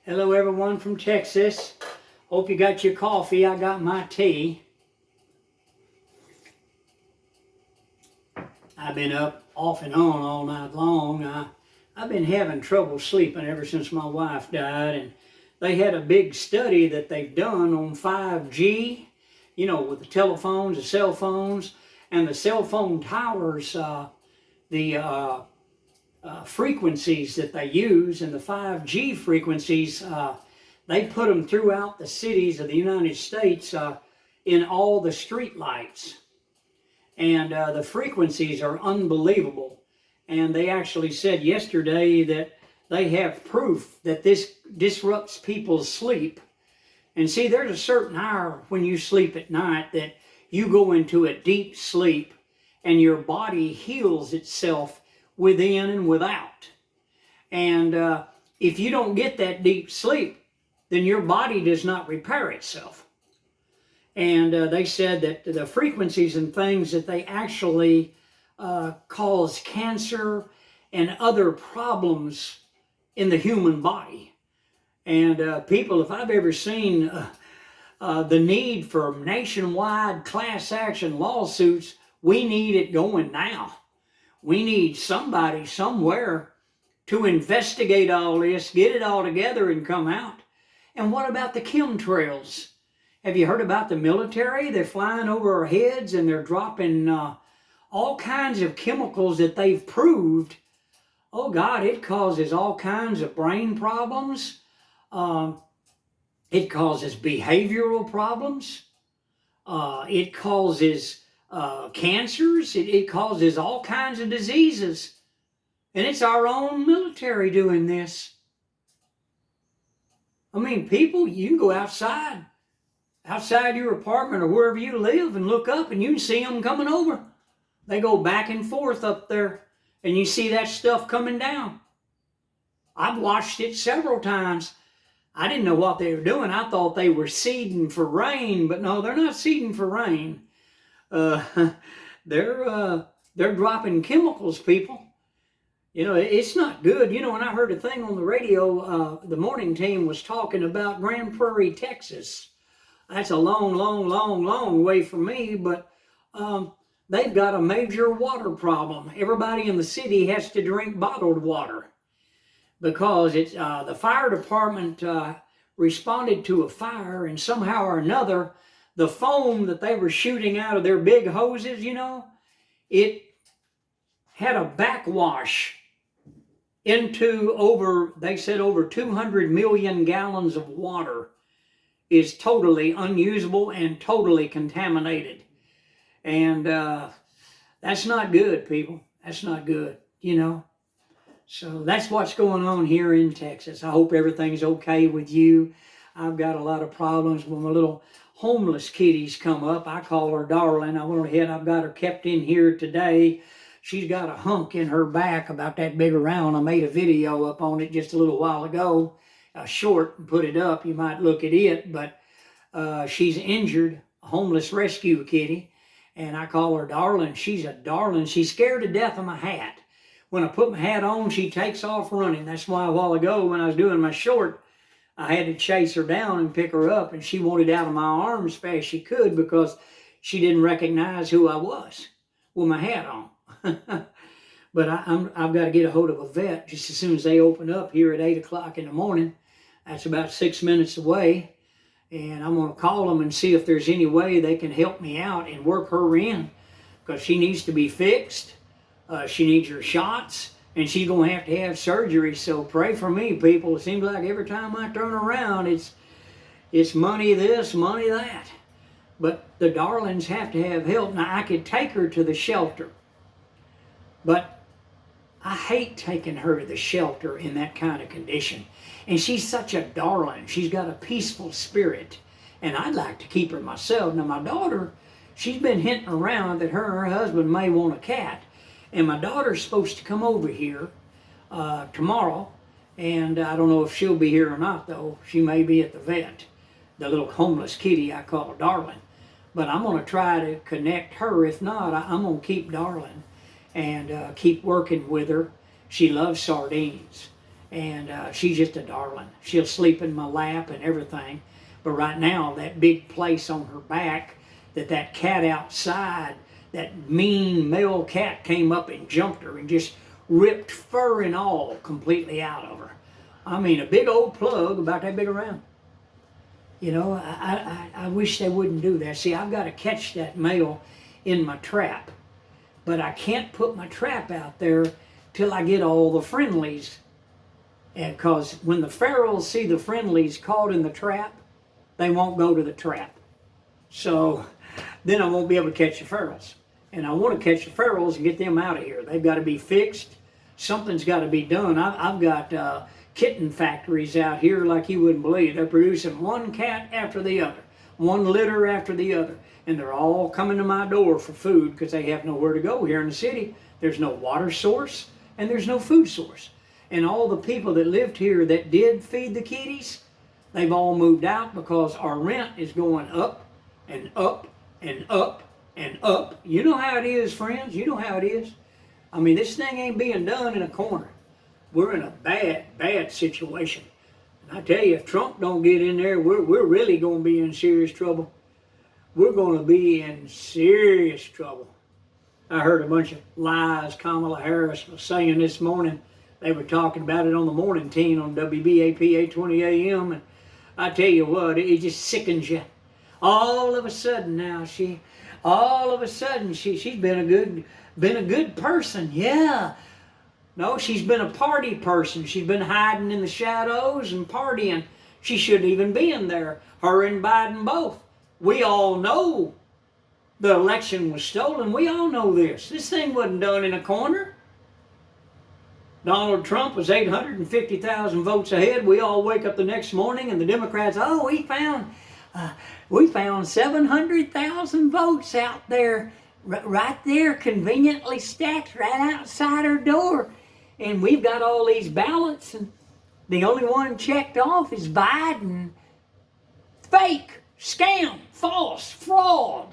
Hello everyone from Texas. Hope you got your coffee. I got my tea. I've been up off and on all night long. I've been having trouble sleeping ever since my wife died, and they had a big study that they've done on 5G, with the telephones, the cell phones, and the cell phone towers, the frequencies that they use, and the 5G frequencies, they put them throughout the cities of the United States in all the street lights. And the frequencies are unbelievable. And they actually said yesterday that they have proof that this disrupts people's sleep. And see, there's a certain hour when you sleep at night that you go into a deep sleep and your body heals itself within and without. And if you don't get that deep sleep, then your body does not repair itself. And they said that the frequencies and things that they actually cause cancer and other problems in the human body. And people, if I've ever seen the need for nationwide class action lawsuits, we need it going now. We need somebody somewhere to investigate all this, get it all together and come out. And what about the chemtrails? Have you heard about the military? They're flying over our heads and they're dropping all kinds of chemicals that they've proved. Oh God, it causes all kinds of brain problems. It causes behavioral problems. It causes cancers. It causes all kinds of diseases. And it's our own military doing this. I mean, people, you can go outside your apartment or wherever you live and look up and you can see them coming over. They go back and forth up there and you see that stuff coming down. I've watched it several times. I didn't know what they were doing. I thought they were seeding for rain, but no, they're not seeding for rain. They're dropping chemicals, people. It's not good. When I heard a thing on the radio, the morning team was talking about Grand Prairie, Texas. That's a long, long, long, long way from me, but they've got a major water problem. Everybody in the city has to drink bottled water because it's the fire department responded to a fire, and somehow or another, the foam that they were shooting out of their big hoses, it had a backwash into they said over 200 million gallons of water is totally unusable and totally contaminated. And that's not good, people. That's not good, So that's what's going on here in Texas. I hope everything's okay with you. I've got a lot of problems when my little homeless kitties come up. I call her Darling. I went ahead, I've got her kept in here today. She's got a hunk in her back about that big around. I made a video up on it just a little while ago, short, and put it up. You might look at it, but she's injured, a homeless rescue kitty, and I call her Darling. She's a darling. She's scared to death of my hat. When I put my hat on, she takes off running. That's why a while ago when I was doing my short, I had to chase her down and pick her up, and she wanted out of my arms as fast as she could because she didn't recognize who I was with my hat on. But I've got to get a hold of a vet just as soon as they open up here at 8 o'clock in the morning. That's about 6 minutes away. And I'm going to call them and see if there's any way they can help me out and work her in, because she needs to be fixed. She needs her shots, and she's going to have surgery. So pray for me, people. It seems like every time I turn around, it's money this, money that. But the darlings have to have help. Now, I could take her to the shelter, but I hate taking her to the shelter in that kind of condition. And she's such a darling. She's got a peaceful spirit. And I'd like to keep her myself. Now, my daughter, she's been hinting around that her and her husband may want a cat. And my daughter's supposed to come over here tomorrow. And I don't know if she'll be here or not, though. She may be at the vet. The little homeless kitty I call Darling. But I'm going to try to connect her. If not, I'm going to keep Darling and keep working with her. She loves sardines. And she's just a darling. She'll sleep in my lap and everything. But right now, that big place on her back, that cat outside, that mean male cat came up and jumped her and just ripped fur and all completely out of her. I mean, a big old plug about that big around. You know, I wish they wouldn't do that. See, I've got to catch that male in my trap. But I can't put my trap out there till I get all the friendlies. Because when the ferals see the friendlies caught in the trap, they won't go to the trap. So then I won't be able to catch the ferals. And I want to catch the ferals and get them out of here. They've got to be fixed. Something's got to be done. I've got kitten factories out here like you wouldn't believe. They're producing one cat after the other, one litter after the other. And they're all coming to my door for food because they have nowhere to go here in the city. There's no water source and there's no food source. And all the people that lived here that did feed the kitties, they've all moved out because our rent is going up and up and up and up. You know how it is, friends. You know how it is. I mean, this thing ain't being done in a corner. We're in a bad, bad situation. And I tell you, if Trump don't get in there, we're really going to be in serious trouble. We're going to be in serious trouble. I heard a bunch of lies Kamala Harris was saying this morning. They were talking about it on the morning team on WBAP 820 AM, and I tell you what, it just sickens you. All of a sudden now, she's been a good person, yeah. No, she's been a party person. She's been hiding in the shadows and partying. She shouldn't even be in there. Her and Biden both. We all know the election was stolen. We all know this. This thing wasn't done in a corner. Donald Trump was 850,000 votes ahead. We all wake up the next morning and the Democrats, oh, we found 700,000 votes out there, right there, conveniently stacked right outside our door. And we've got all these ballots, and the only one checked off is Biden. Fake, scam, false, fraud.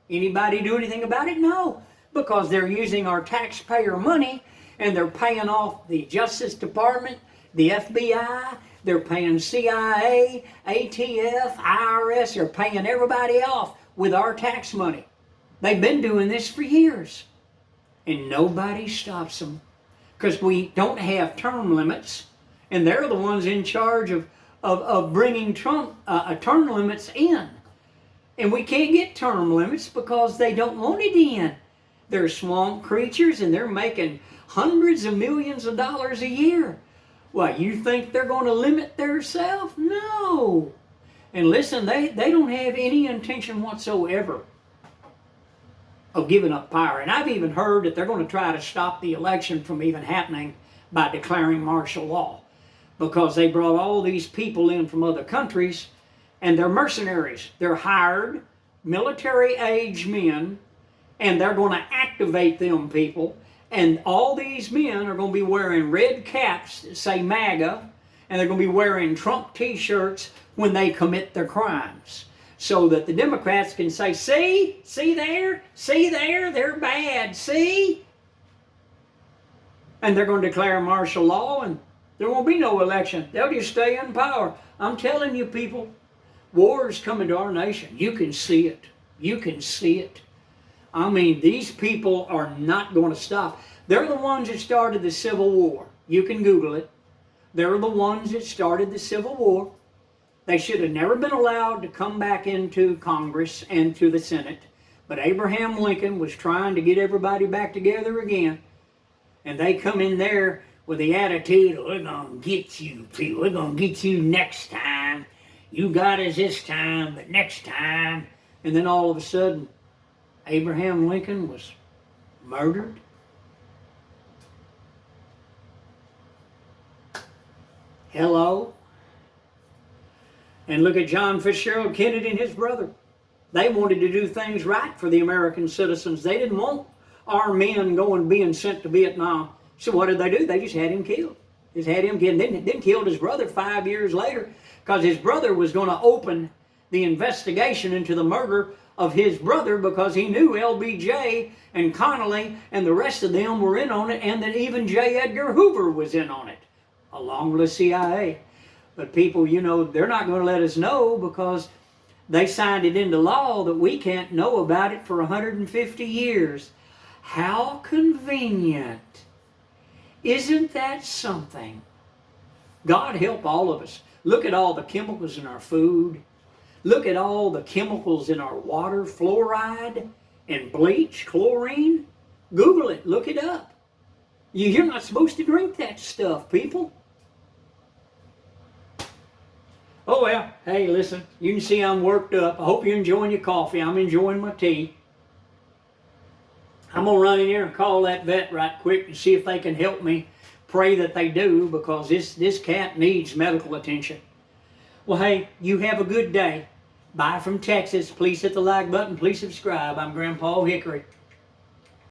Anybody do anything about it? No, because they're using our taxpayer money. And they're paying off the Justice Department, the FBI, they're paying CIA, ATF, IRS, they're paying everybody off with our tax money. They've been doing this for years. And nobody stops them because we don't have term limits. And they're the ones in charge of bringing term limits in. And we can't get term limits because they don't want it in. They're swamp creatures and they're making hundreds of millions of dollars a year. Well, you think they're going to limit themselves? No. And listen, they don't have any intention whatsoever of giving up power. And I've even heard that they're going to try to stop the election from even happening by declaring martial law. Because they brought all these people in from other countries and they're mercenaries. They're hired military-age men and they're going to activate them people. And all these men are going to be wearing red caps that say MAGA, and they're going to be wearing Trump t-shirts when they commit their crimes. So that the Democrats can say, see there, they're bad, see? And they're going to declare martial law, and there won't be no election. They'll just stay in power. I'm telling you, people, war is coming to our nation. You can see it. You can see it. I mean, these people are not going to stop. They're the ones that started the Civil War. You can Google it. They're the ones that started the Civil War. They should have never been allowed to come back into Congress and to the Senate. But Abraham Lincoln was trying to get everybody back together again. And they come in there with the attitude, we're going to get you people. We're going to get you next time. You got us this time, but next time. And then all of a sudden, Abraham Lincoln was murdered. Hello? And look at John Fitzgerald Kennedy and his brother. They wanted to do things right for the American citizens. They didn't want our men being sent to Vietnam. So what did they do? They just had him killed. Just had him killed. Then killed his brother 5 years later because his brother was going to open the investigation into the murder of his brother because he knew LBJ and Connally and the rest of them were in on it, and that even J. Edgar Hoover was in on it. along with the CIA. But people, you know, they're not going to let us know because they signed it into law that we can't know about it for 150 years. How convenient. Isn't that something? God help all of us. Look at all the chemicals in our food. Look at all the chemicals in our water, fluoride and bleach, chlorine. Google it, look it up. You're not supposed to drink that stuff, people. Oh well, hey, listen, you can see I'm worked up. I hope you're enjoying your coffee. I'm enjoying my tea. I'm going to run in here and call that vet right quick and see if they can help me. Pray that they do, because this cat needs medical attention. Well, hey, you have a good day. Bye from Texas. Please hit the like button. Please subscribe. I'm Grandpa Hickory.